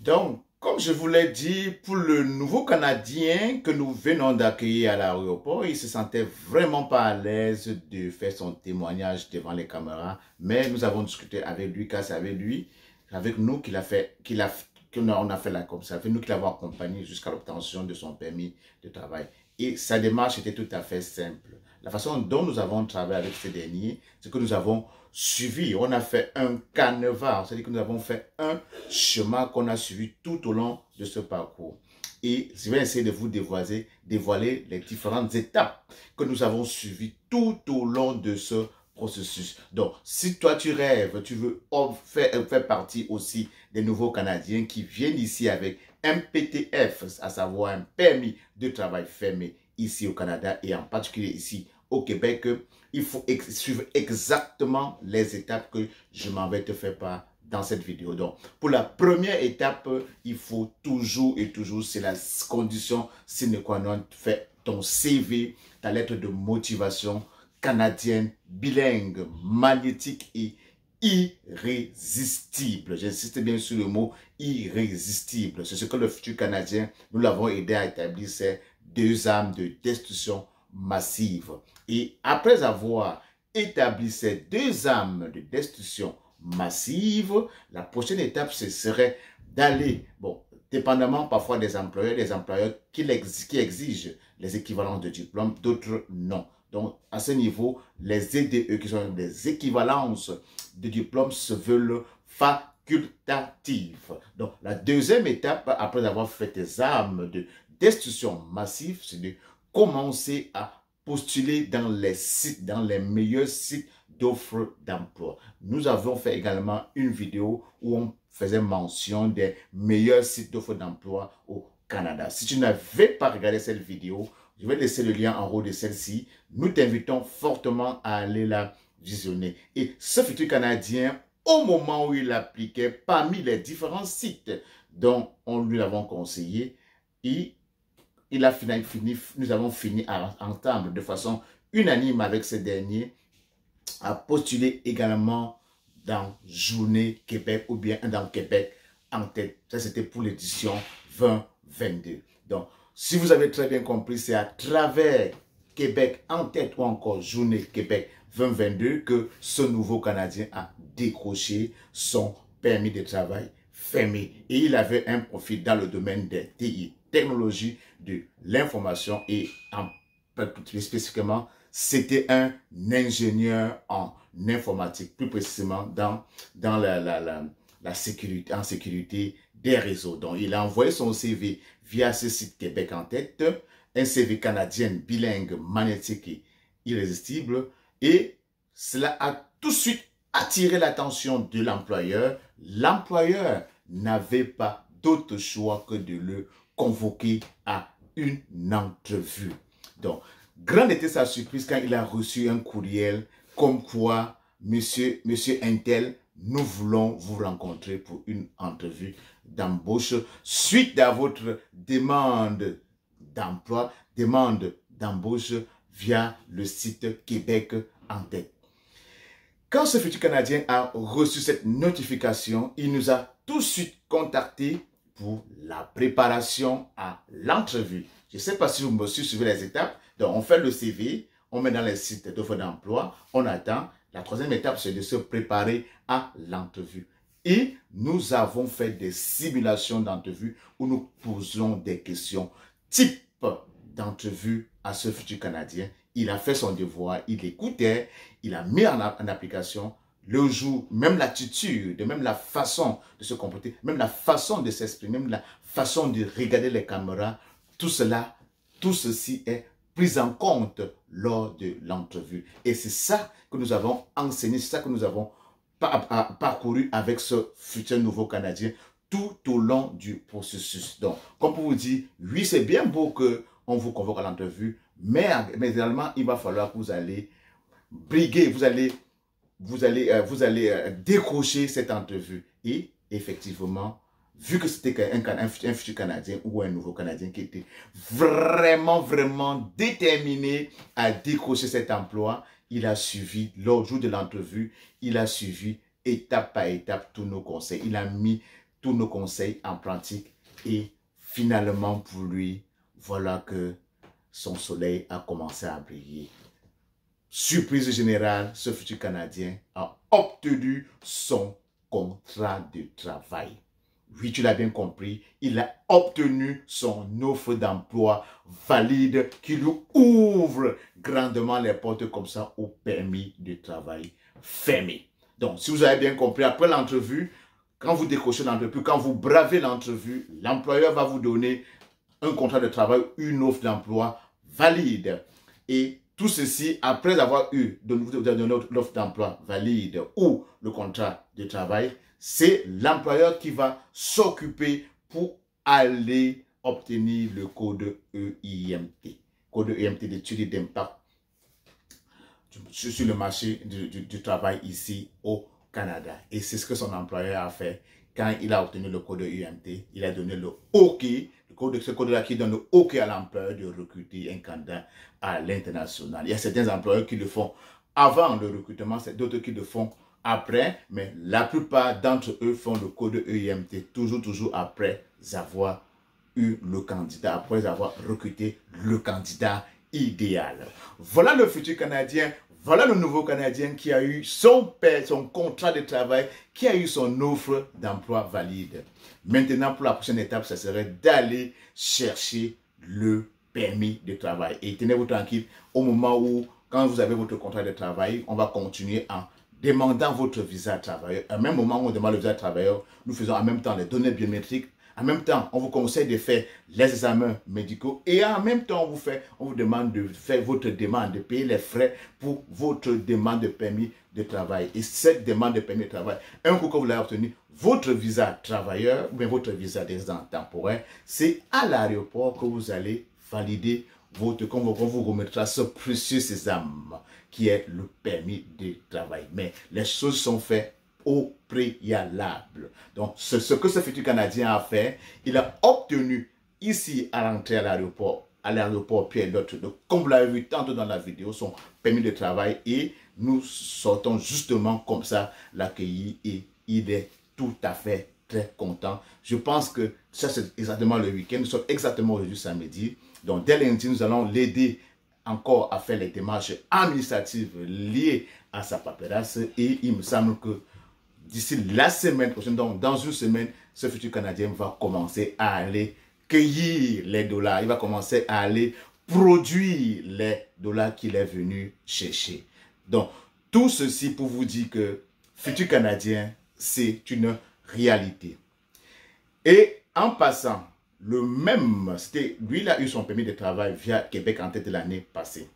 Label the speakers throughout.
Speaker 1: Donc, comme je vous l'ai dit, pour le nouveau Canadien que nous venons d'accueillir à l'aéroport, il se sentait vraiment pas à l'aise de faire son témoignage devant les caméras. Mais nous avons discuté avec lui, car c'est avec lui, avec nous qu'on a fait la comme ça. C'est nous qui l'avons accompagné jusqu'à l'obtention de son permis de travail. Et sa démarche était tout à fait simple. La façon dont nous avons travaillé avec ces derniers, c'est que nous avons suivi, on a fait un canevas, c'est-à-dire que nous avons fait un chemin qu'on a suivi tout au long de ce parcours. Et je vais essayer de vous dévoiler les différentes étapes que nous avons suivies tout au long de ce processus. Donc, si toi tu rêves, tu veux faire partie aussi des nouveaux Canadiens qui viennent ici avec un PTF, à savoir un permis de travail fermé ici au Canada et en particulier ici au Québec, il faut suivre exactement les étapes que je m'en vais te faire part dans cette vidéo. Donc, pour la première étape, il faut toujours et toujours, c'est la condition sine qua non, faire ton CV, ta lettre de motivation canadienne, bilingue, magnétique et irrésistible. J'insiste bien sur le mot irrésistible. C'est ce que le futur Canadien, nous l'avons aidé à établir, ces 2 armes de destruction massive. Et après avoir établi ces 2 armes de destruction massive, la prochaine étape, ce serait d'aller, bon, dépendamment parfois des employeurs qui exigent les équivalents de diplôme, d'autres non. Donc, à ce niveau, les EDE, qui sont des équivalences de diplôme, se veulent facultatives. Donc, la deuxième étape, après avoir fait des armes de destruction massive, c'est de commencer à postuler dans les sites, dans les meilleurs sites d'offres d'emploi. Nous avons fait également une vidéo où on faisait mention des meilleurs sites d'offres d'emploi au Canada. Si tu n'avais pas regardé cette vidéo, je vais laisser le lien en haut de celle-ci. Nous t'invitons fortement à aller la visionner. Et ce futur Canadien, au moment où il appliquait parmi les différents sites dont on lui l'avons conseillé, nous avons fini à entendre de façon unanime avec ces derniers à postuler également dans Journée Québec ou bien dans Québec en tête. Ça, c'était pour l'édition 2022. Donc, si vous avez très bien compris, c'est à travers Québec en tête ou encore Journée Québec 2022 que ce nouveau Canadien a décroché son permis de travail fermé. Et il avait un profil dans le domaine des TI, technologie de l'information et plus spécifiquement, c'était un ingénieur en informatique, plus précisément dans la sécurité, en sécurité des réseaux. Donc, il a envoyé son CV via ce site Québec en tête, un CV canadien bilingue, magnétique et irrésistible. Et cela a tout de suite attiré l'attention de l'employeur. L'employeur n'avait pas d'autre choix que de le convoquer à une entrevue. Donc, grande était sa surprise quand il a reçu un courriel comme quoi, monsieur Intel, nous voulons vous rencontrer pour une entrevue d'embauche suite à votre demande d'emploi, demande d'embauche via le site Québec en tête. Quand ce futur Canadien a reçu cette notification, il nous a tout de suite contacté pour la préparation à l'entrevue. Je ne sais pas si vous me suivez les étapes. Donc, on fait le CV, on met dans les sites d'offres d'emploi, on attend. La troisième étape, c'est de se préparer à l'entrevue. Et nous avons fait des simulations d'entrevue où nous posons des questions type d'entrevue à ce futur Canadien. Il a fait son devoir, il écoutait, il a mis en application le jour, même l'attitude, même la façon de se comporter, même la façon de s'exprimer, même la façon de regarder les caméras. Tout cela, tout ceci est pris en compte lors de l'entrevue. Et c'est ça que nous avons enseigné, c'est ça que nous avons parcouru avec ce futur nouveau Canadien tout au long du processus. Donc, comme pour vous dire, oui, c'est bien beau qu'on vous convoque à l'entrevue, mais également, il va falloir que vous allez briguer, vous allez décrocher cette entrevue. Et effectivement, vu que c'était un futur Canadien ou un nouveau Canadien qui était vraiment déterminé à décrocher cet emploi, il a suivi, le jour de l'entrevue, il a suivi étape par étape tous nos conseils. Il a mis tous nos conseils en pratique et finalement pour lui, voilà que son soleil a commencé à briller. Surprise générale, ce futur Canadien a obtenu son contrat de travail. Oui, tu l'as bien compris, il a obtenu son offre d'emploi valide qui lui ouvre grandement les portes comme ça au permis de travail fermé. Donc, si vous avez bien compris, après l'entrevue, quand vous décrochez l'entrevue, quand vous bravez l'entrevue, l'employeur va vous donner un contrat de travail, une offre d'emploi valide. Et tout ceci, après avoir eu l'offre d'emploi valide ou le contrat de travail, c'est l'employeur qui va s'occuper pour aller obtenir le code EIMT. Code EIMT d'études d'impact sur le marché du travail ici au Canada. Et c'est ce que son employeur a fait. Quand il a obtenu le code EIMT, il a donné le OK, ce code-là qui donne le OK à l'employeur de recruter un candidat à l'international. Il y a certains employeurs qui le font avant le recrutement, c'est d'autres qui le font après, mais la plupart d'entre eux font le code EIMT toujours après avoir eu le candidat, après avoir recruté le candidat idéal. Voilà le futur Canadien, voilà le nouveau Canadien qui a eu son contrat de travail, qui a eu son offre d'emploi valide. Maintenant, pour la prochaine étape, ça serait d'aller chercher le permis de travail. Et tenez-vous tranquille, au moment où, quand vous avez votre contrat de travail, on va continuer en demandant votre visa de travailleur. À même moment où on demande le visa de travailleur, nous faisons en même temps les données biométriques. En même temps, on vous conseille de faire les examens médicaux et en même temps, on vous demande de faire votre demande, de payer les frais pour votre demande de permis de travail. Et cette demande de permis de travail, un coup que vous l'avez obtenu, votre visa travailleur ou bien votre visa de résident temporaire, c'est à l'aéroport que vous allez valider qu'on vous remettra ce précieux sésame qui est le permis de travail. Mais les choses sont faites au préalable. Donc, ce que ce futur Canadien a fait, il a obtenu ici à l'entrée à l'aéroport Pierre-Lotte, comme vous l'avez vu tantôt dans la vidéo, son permis de travail et nous sortons justement comme ça l'accueillir et il est tout à fait très content. Je pense que ça c'est exactement le week-end, nous sommes exactement aujourd'hui samedi. Donc, dès lundi, nous allons l'aider encore à faire les démarches administratives liées à sa paperasse et il me semble que d'ici la semaine prochaine, donc dans une semaine, ce futur Canadien va commencer à aller cueillir les dollars. Il va commencer à aller produire les dollars qu'il est venu chercher. Donc, tout ceci pour vous dire que futur Canadien, c'est une réalité. Et en passant, lui, il a eu son permis de travail via Québec en tête de l'année passée.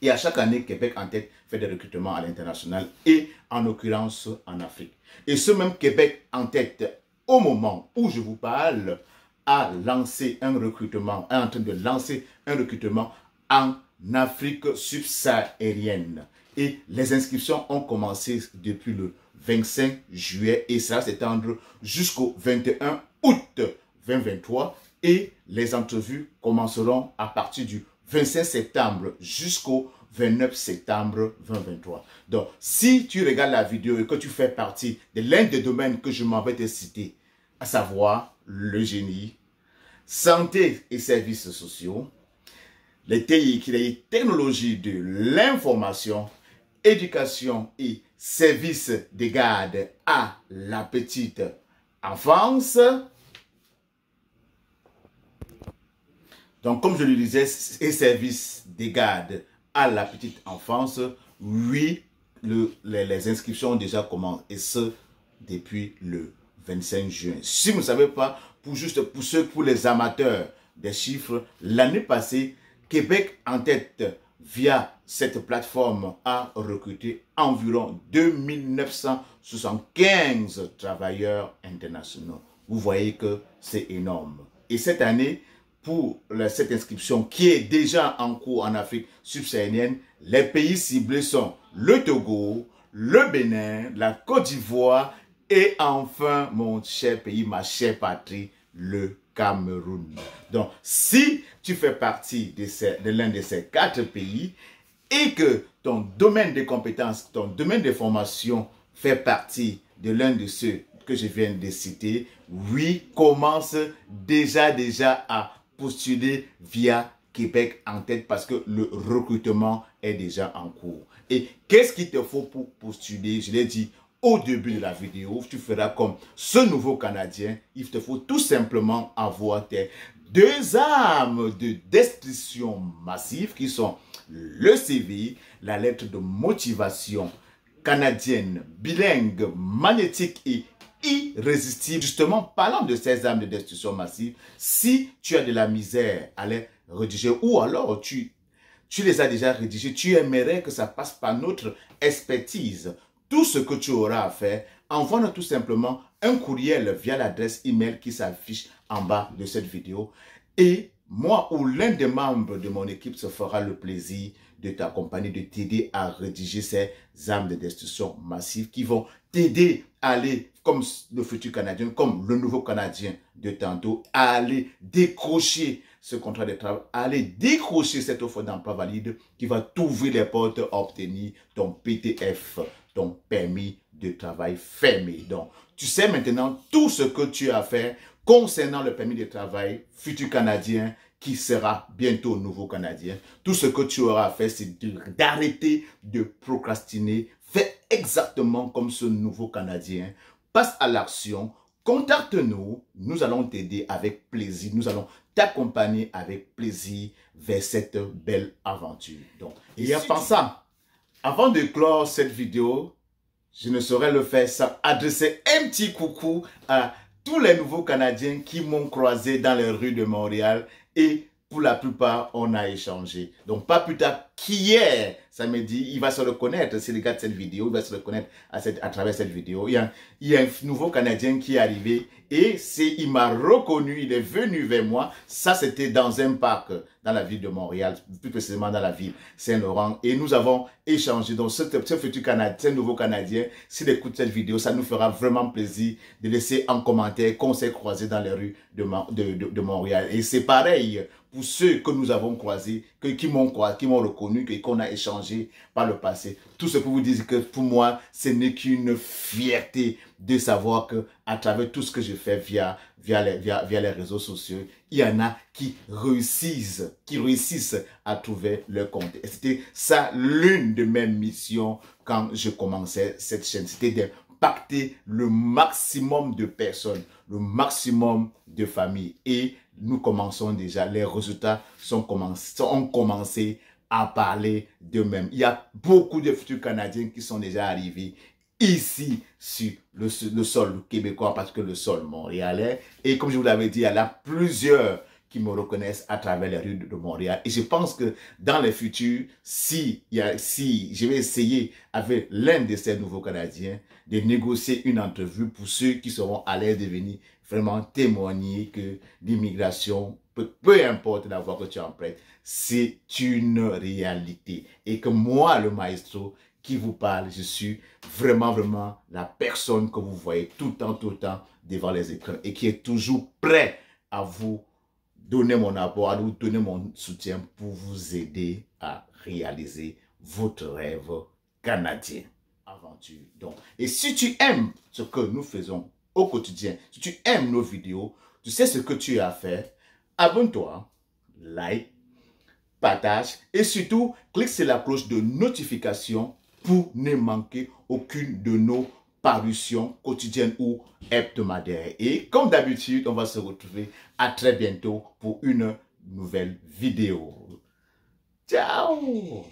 Speaker 1: Et à chaque année, Québec en tête fait des recrutements à l'international et en l'occurrence en Afrique. Et ce même Québec en tête, au moment où je vous parle, a lancé un recrutement, est en train de lancer un recrutement en Afrique subsaharienne. Et les inscriptions ont commencé depuis le 25 juillet et ça va s'étendre jusqu'au 21 août 2023. Et les entrevues commenceront à partir du 25 septembre jusqu'au 29 septembre 2023. Donc, si tu regardes la vidéo et que tu fais partie de l'un des domaines que je m'en vais te citer, à savoir le génie, santé et services sociaux, les TI, les technologies de l'information, éducation et services de garde à la petite enfance. Donc, comme je le disais, et services de garde à la petite enfance, oui, les inscriptions ont déjà commencé, et ce, depuis le 25 juin. Si vous ne savez pas, pour les amateurs des chiffres, l'année passée, Québec en tête, via cette plateforme, a recruté environ 2975 travailleurs internationaux. Vous voyez que c'est énorme. Et cette année, pour cette inscription qui est déjà en cours en Afrique subsaharienne, les pays ciblés sont le Togo, le Bénin, la Côte d'Ivoire et enfin mon cher pays, ma chère patrie, le Cameroun. Donc, si tu fais partie de l'un de ces 4 pays et que ton domaine de compétences, ton domaine de formation fait partie de l'un de ceux que je viens de citer, oui, commence déjà à postuler via Québec en tête parce que le recrutement est déjà en cours. Et qu'est-ce qu'il te faut pour postuler? Je l'ai dit au début de la vidéo, tu feras comme ce nouveau Canadien. Il te faut tout simplement avoir tes 2 armes de destruction massive qui sont le CV, la lettre de motivation canadienne, bilingue, magnétique et irrésistible. Justement, parlant de ces armes de destruction massive, si tu as de la misère à les rédiger ou alors tu les as déjà rédigées, tu aimerais que ça passe par notre expertise. Tout ce que tu auras à faire, envoie-nous tout simplement un courriel via l'adresse email qui s'affiche en bas de cette vidéo. Et moi ou l'un des membres de mon équipe se fera le plaisir de t'accompagner, de t'aider à rédiger ces armes de destruction massive qui vont t'aider à aller, comme le futur Canadien, comme le nouveau Canadien de tantôt, à aller décrocher ce contrat de travail, à aller décrocher cette offre d'emploi valide qui va t'ouvrir les portes à obtenir ton PTF, ton permis de travail fermé. Donc, tu sais maintenant tout ce que tu as à faire concernant le permis de travail futur Canadien qui sera bientôt nouveau Canadien. Tout ce que tu auras à faire, c'est d'arrêter de procrastiner. Fais exactement comme ce nouveau Canadien. Passe à l'action. Contacte-nous. Nous allons t'aider avec plaisir. Nous allons t'accompagner avec plaisir vers cette belle aventure. Donc, et en pensant, avant de clore cette vidéo, je ne saurais le faire sans adresser un petit coucou à tous les nouveaux Canadiens qui m'ont croisé dans les rues de Montréal et pour la plupart, on a échangé. Donc, pas plus tard qu'hier, samedi, il va se reconnaître, s'il regarde cette vidéo, il va se reconnaître à travers cette vidéo. Il y a un nouveau Canadien qui est arrivé et il m'a reconnu, il est venu vers moi. Ça, c'était dans un parc dans la ville de Montréal, plus précisément dans la ville Saint-Laurent. Et nous avons échangé. Donc, ce futur Canadien, ce nouveau Canadien, s'il écoute cette vidéo, ça nous fera vraiment plaisir de laisser en commentaire qu'on s'est croisé dans les rues de Montréal. Et c'est pareil pour ceux que nous avons croisés, qui m'ont reconnu, qu'on a échangé par le passé. Tout ce que vous dites que pour moi, ce n'est qu'une fierté de savoir que à travers tout ce que je fais via les réseaux sociaux, il y en a qui réussissent à trouver leur compte. Et c'était ça l'une de mes missions quand je commençais cette chaîne. C'était d'impacter le maximum de personnes, le maximum de familles. Et nous commençons déjà, les résultats ont commencé à parler d'eux-mêmes. Il y a beaucoup de futurs Canadiens qui sont déjà arrivés ici sur le sol québécois parce que le sol montréalais. Et comme je vous l'avais dit, il y en a plusieurs qui me reconnaissent à travers les rues de Montréal. Et je pense que dans le futur, si je vais essayer avec l'un de ces nouveaux Canadiens de négocier une entrevue pour ceux qui seront à l'aise de venir vraiment témoigner que l'immigration, peu importe la voie que tu empruntes, c'est une réalité. Et que moi, le maestro qui vous parle, je suis vraiment la personne que vous voyez tout le temps devant les écrans et qui est toujours prêt à vous donner mon apport, à vous donner mon soutien pour vous aider à réaliser votre rêve canadien. Aventure. Donc, et si tu aimes ce que nous faisons au quotidien, si tu aimes nos vidéos, tu sais ce que tu as à faire. Abonne-toi, like, partage et surtout, clique sur la cloche de notification pour ne manquer aucune de nos parutions quotidiennes ou hebdomadaires. Et comme d'habitude, on va se retrouver à très bientôt pour une nouvelle vidéo. Ciao!